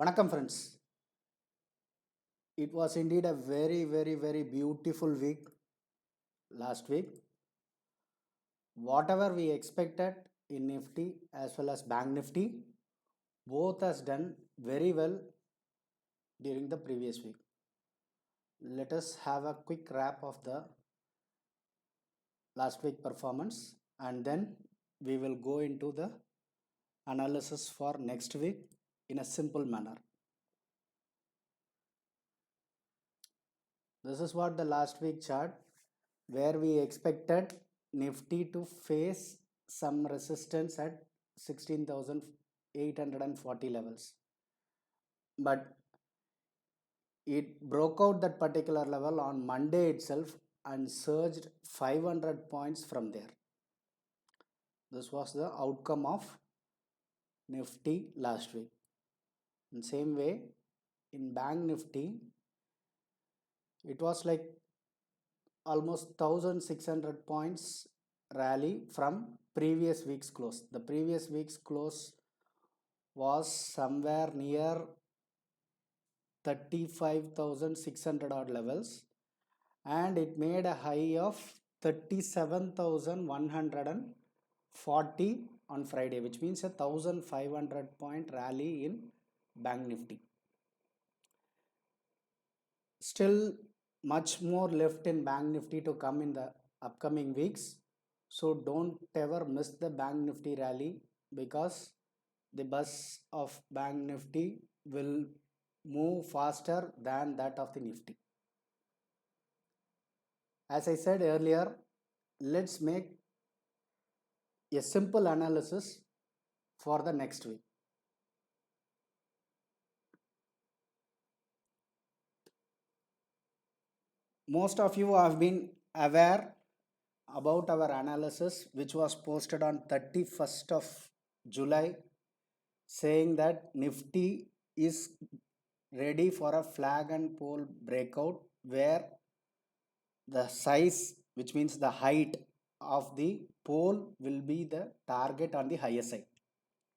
Vanakkam friends, it was indeed a very beautiful week last week. Whatever we expected in Nifty as well as Bank Nifty, both has done very well during the previous week. Let us have a quick wrap of the last week performance and then we will go into the analysis for next week in a simple manner. This is what the last week chart where we expected Nifty to face some resistance at 16,840 levels. But it broke out that particular level on Monday itself and surged 500 points from there. This was the outcome of Nifty last week. In same way, in Bank Nifty, it was like almost 1600 points rally from previous week's close. The previous week's close was somewhere near 35,600 odd levels and it made a high of 37,140 on Friday, which means a 1500 point rally in Bank Nifty. Still much more left in Bank Nifty to come in the upcoming weeks. So don't ever miss the Bank Nifty rally because the bus of Bank Nifty will move faster than that of the Nifty. As I said earlier, let's make a simple analysis for the next week. Most of you have been aware about our analysis which was posted on 31st of July saying that Nifty is ready for a flag and pole breakout where the size, which means the height of the pole, will be the target on the higher side.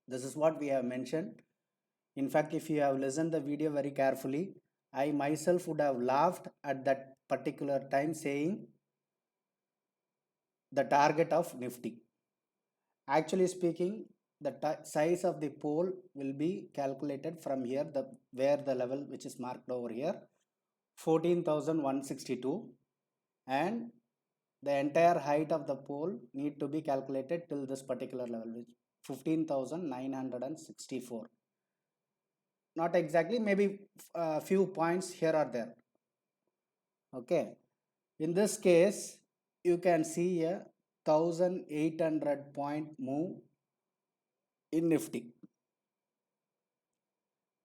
This is what we have mentioned. In fact, if you have listened the video very carefully, I myself would have laughed at that particular time saying the target of Nifty. Actually speaking, the size of the pole will be calculated from here, where the level which is marked over here, 14,162, and the entire height of the pole need to be calculated till this particular level, which 15,964. Not exactly, maybe a few points here or there. Okay, in this case you can see a 1800 point move in Nifty.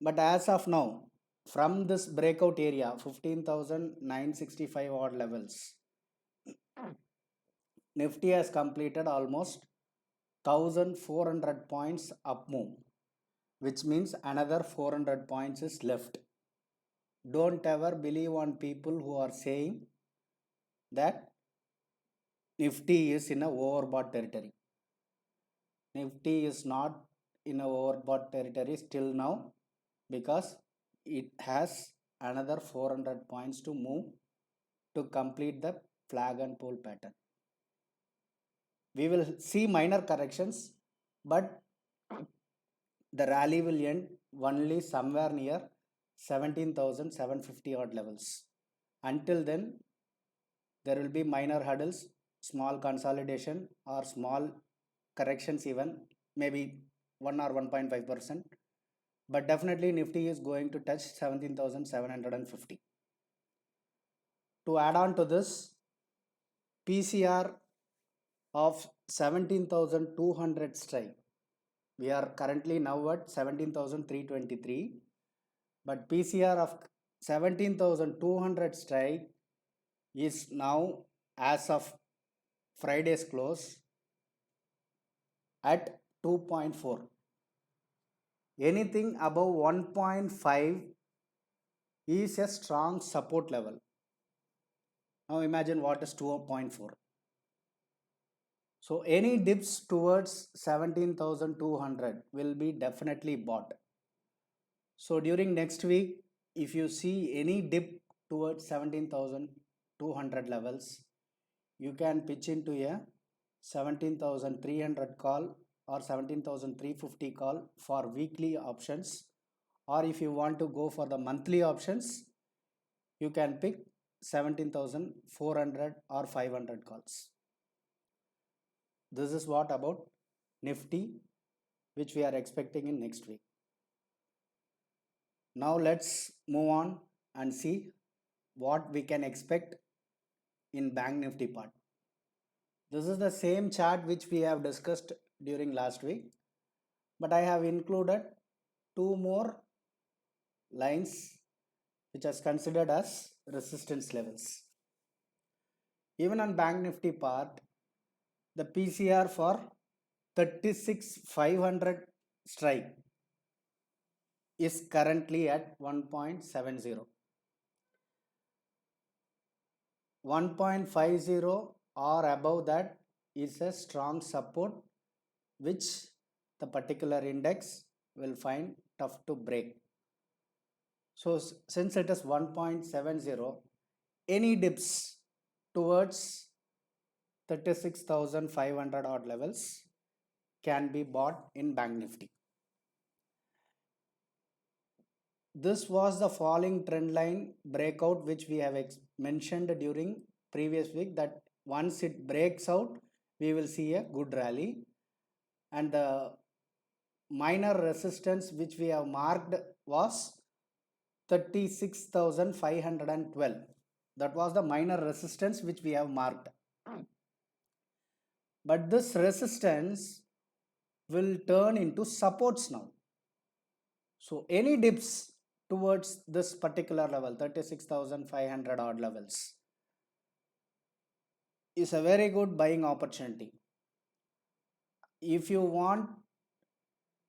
But as of now, from this breakout area 15,965 odd levels, Nifty has completed almost 1400 points up move, which means another 400 points is left. Don't ever believe on people who are saying that Nifty is in a overbought territory. Nifty is not in a overbought territory still now because it has another 400 points to move to complete the flag and pole pattern. We will see minor corrections, but the rally will end only somewhere near 17,750 odd levels. Until then, there will be minor hurdles, small consolidation or small corrections even, maybe 1 or 1.5%. But definitely Nifty is going to touch 17,750. To add on to this, PCR of 17,200 strike. We are currently now at 17,323, but PCR of 17,200 strike is now, as of Friday's close, at 2.4. Anything above 1.5 is a strong support level. Now imagine what is 2.4. So any dips towards 17,200 will be definitely bought. So during next week, if you see any dip towards 17,200 levels, you can pitch into a 17,300 call or 17,350 call for weekly options, or if you want to go for the monthly options, you can pick 17,400 or 500 calls. This is what about Nifty, which we are expecting in next week. Now let's move on and see what we can expect in Bank Nifty part. This is the same chart which we have discussed during last week, but I have included two more lines which are considered as resistance levels. Even on Bank Nifty part, the PCR for 36,500 strike is currently at 1.70. 1.50 or above that is a strong support which the particular index will find tough to break. So since it is 1.70, any dips towards 36,500 odd levels can be bought in Bank Nifty. This was the falling trend line breakout which we have mentioned during previous week, that once it breaks out, we will see a good rally. And the minor resistance which we have marked was 36,512. That was the minor resistance which we have marked. But this resistance will turn into supports now. So any dips towards this particular level, 36,500 odd levels, is a very good buying opportunity. If you want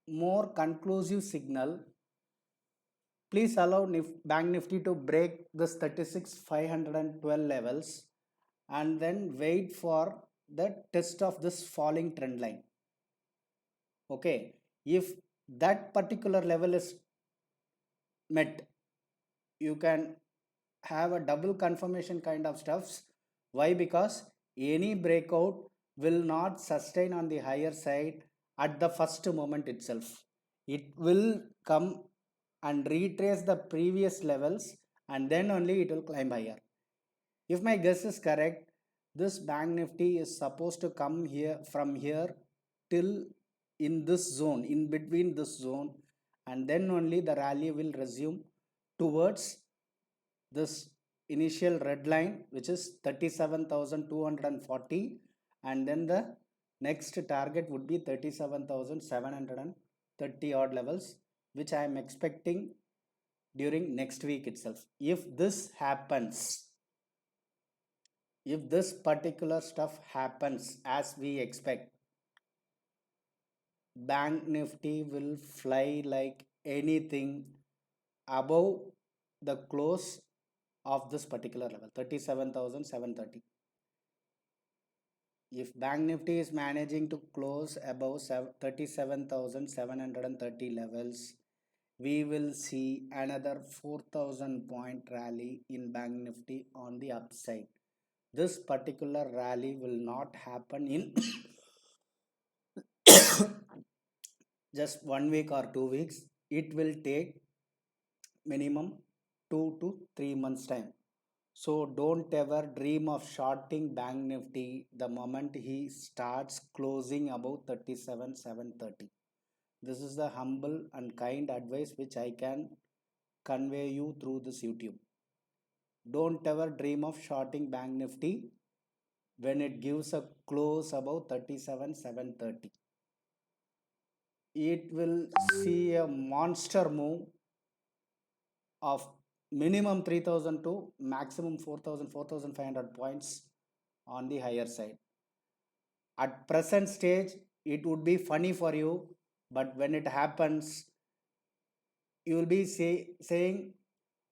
more conclusive signal, please allow Bank Nifty to break this 36,512 levels and then wait for the test of this falling trend line. Okay, if that particular level is met, you can have a double confirmation kind of stuffs. Why? Because any breakout will not sustain on the higher side at the first moment itself. It will come and retrace the previous levels and then only it will climb higher. If my guess is correct, this Bank Nifty is supposed to come here from here till in this zone, in between this zone, and then only the rally will resume towards this initial red line, which is 37,240, and then the next target would be 37,730 odd levels, which I am expecting during next week itself. If this happens, if this particular stuff happens as we expect, Bank Nifty will fly like anything above the close of this particular level, 37,730. If Bank Nifty is managing to close above 37,730 levels, we will see another 4,000 point rally in Bank Nifty on the upside. This particular rally will not happen in just 1 week or 2 weeks. It will take minimum 2 to 3 months time. So don't ever dream of shorting Bank Nifty the moment he starts closing above 37,730. This is the humble and kind advice which I can convey you through this YouTube. Don't ever dream of shorting Bank Nifty when it gives a close above 37,730. It will see a monster move of minimum 3,000 to maximum 4,000, 4,500 points on the higher side. At present stage, it would be funny for you, but when it happens, you will be saying,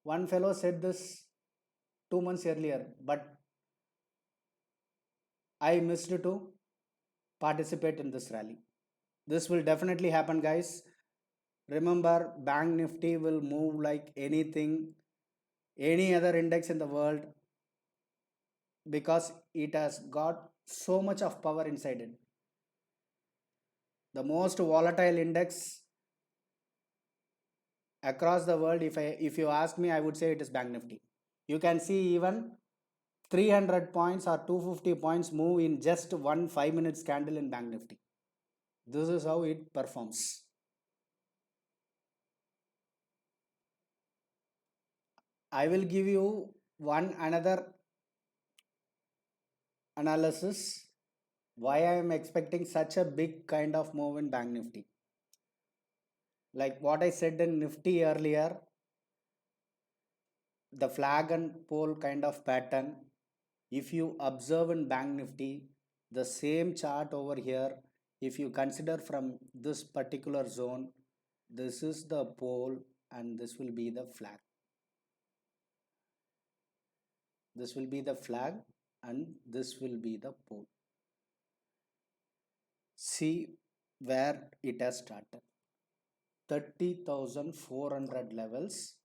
one fellow said this 2 months earlier, but I missed to participate in this rally. This will definitely happen, guys. Remember, Bank Nifty will move like anything, any other index in the world, because it has got so much of power inside it. The most volatile index across the world, if you ask me, I would say it is Bank Nifty. You can see even 300 points or 250 points move in just one 5 minutes candle in Bank Nifty. This is how it performs. I will give you one another analysis why I am expecting such a big kind of move in Bank Nifty. Like what I said in Nifty earlier, the flag and pole kind of pattern, if you observe in Bank Nifty, the same chart over here, if you consider from this particular zone, this is the pole and this will be the flag. This will be the flag and this will be the pole. See where it has started. 30,400 levels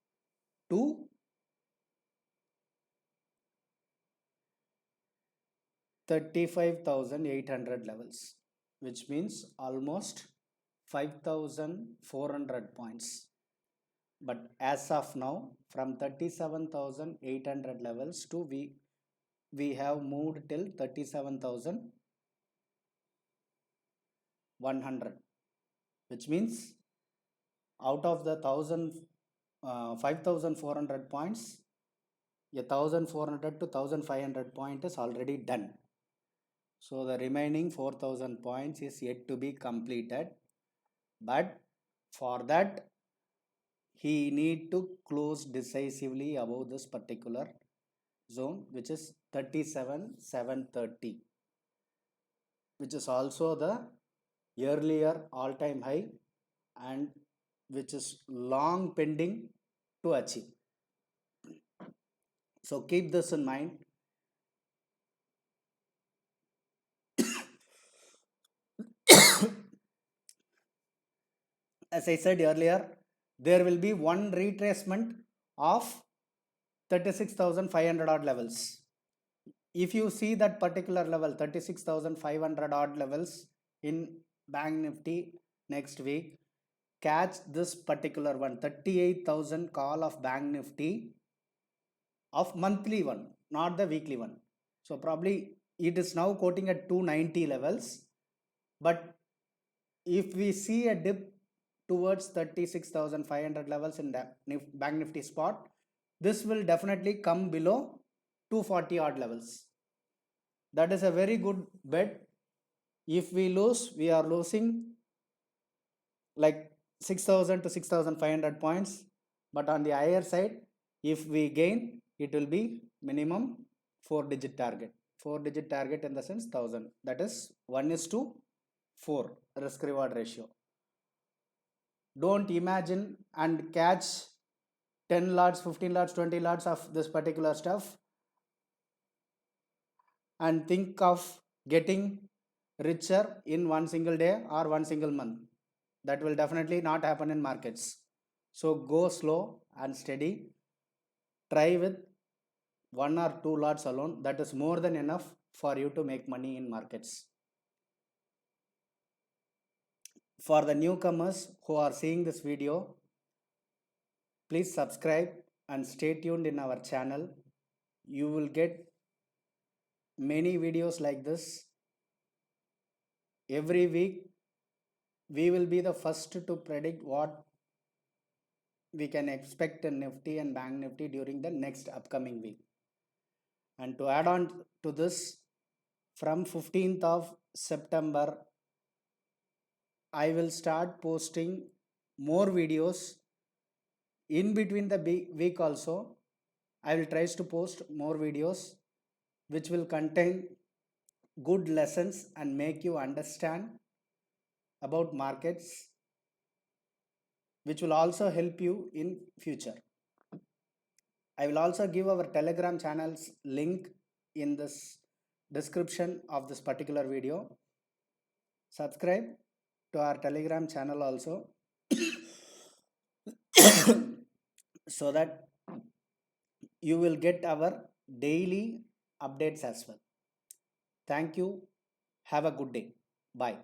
to 35,800 levels, which means almost 5,400 points. But as of now, from 37,800 levels to we have moved till 37,100, which means out of the 5,400 points, 1,400 to 1,500 point is already done. So the remaining 4,000 points is yet to be completed. But for that, he need to close decisively above this particular zone, which is 37,730, which is also the earlier all-time high and which is long pending to achieve. So keep this in mind. As I said earlier, there will be one retracement of 36,500 odd levels. If you see that particular level, 36,500 odd levels in Bank Nifty next week, catch this particular one, 38,000 call of Bank Nifty of monthly one, not the weekly one. So probably it is now quoting at 290 levels, but if we see a dip towards 36,500 levels in the Bank Nifty spot, this will definitely come below 240 odd levels. That is a very good bet. If we lose, we are losing like 6,000 to 6,500 points. But on the higher side, if we gain, it will be minimum 4-digit target. 4-digit target in the sense 1,000. That is 1:4 risk reward ratio. Don't imagine and catch 10 lots, 15 lots, 20 lots of this particular stuff and think of getting richer in one single day or one single month. That will definitely not happen in markets. So go slow and steady. Try with 1 or 2 lots alone. That is more than enough for you to make money in markets. For the newcomers who are seeing this video, please subscribe and stay tuned in our channel. You will get many videos like this. Every week, we will be the first to predict what we can expect in Nifty and Bank Nifty during the next upcoming week. And to add on to this, from 15th of September, I will start posting more videos. In between the week also, I will try to post more videos which will contain good lessons and make you understand about markets, which will also help you in future. I will also give our Telegram channel's link in this description of this particular video. Subscribe to our Telegram channel also. so that you will get our daily updates as well. Thank you. Have a good day. Bye.